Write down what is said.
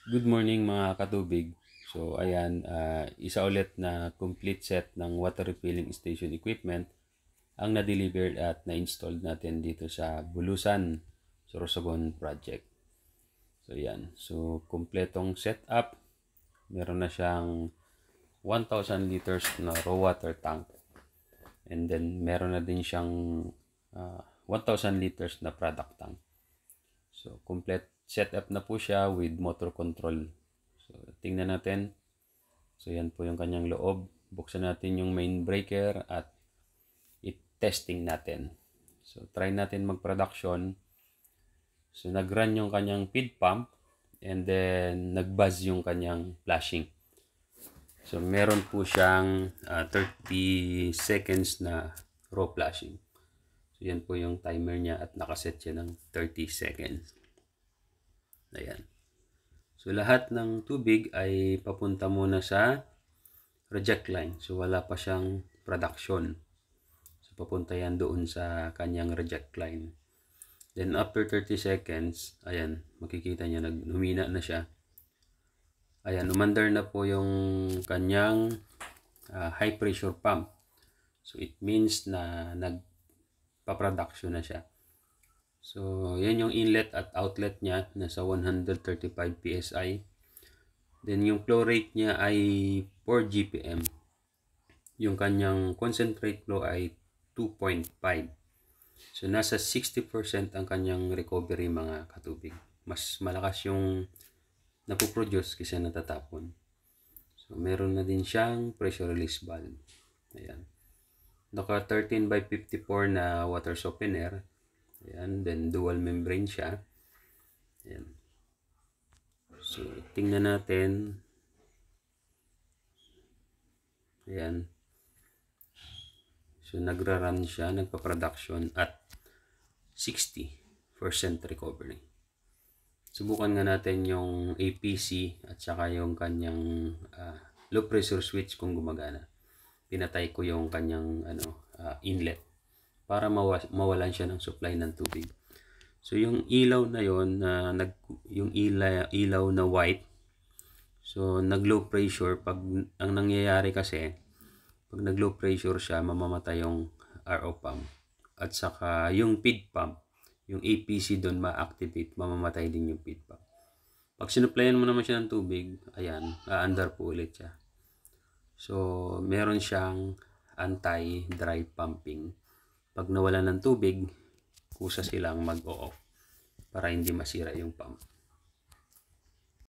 Good morning mga katubig. So ayan, isa ulit na complete set ng water refilling station equipment ang na-delivered at na-installed natin dito sa Bulusan, Sorsogon project. So ayan, so kumpletong setup. Meron na siyang 1,000 liters na raw water tank. And then meron na din siyang 1,000 liters na product tank. So complete setup na po siya with motor control. So tingnan natin. So yan po yung kanyang loob. Buksan natin yung main breaker at i-testing natin. So try natin mag-production. So nag-run yung kanyang feed pump and then nag-buzz yung kanyang flashing. So meron po siyang 30 seconds na raw flashing. So yan po yung timer niya at nakaset siya ng 30 seconds. Ayan. So lahat ng tubig ay papunta muna sa reject line. So wala pa siyang production. So papunta yan doon sa kanyang reject line. Then after 30 seconds, ayan, makikita niya humina na siya. Ayan, umandar na po yung kanyang high pressure pump. So it means na nagpa-production na siya. So yan yung inlet at outlet niya, nasa 135 PSI. Then yung flow rate niya ay 4 GPM. Yung kanyang concentrate flow ay 2.5. So nasa 60% ang kanyang recovery mga katubig. Mas malakas yung napoproduce kaysa natatapon. So meron na din siyang pressure release valve. Ayan. Naka 13 by 54 na water softener. Ayan. Then dual membrane siya. Ayan. So tingnan natin. Ayan. So nagra-run siya, nagpa-production at 60% recovery. Subukan nga natin yung APC at saka yung kanyang low pressure switch kung gumagana. Pinatay ko yung kanyang inlet para mawalan siya ng supply ng tubig. So yung ilaw na yon yung ilaw na white, so nag low pressure. Pag ang nangyayari kasi, pag nag low pressure siya, mamamatay yung RO pump. At saka yung feed pump, yung APC doon ma-activate, mamamatay din yung feed pump. Pag sinuplayan mo naman siya ng tubig, ayan, aandar po ulit siya. So meron siyang anti-dry pumping. Pag nawala ng tubig, kusa silang mag-o-off para hindi masira yung pump.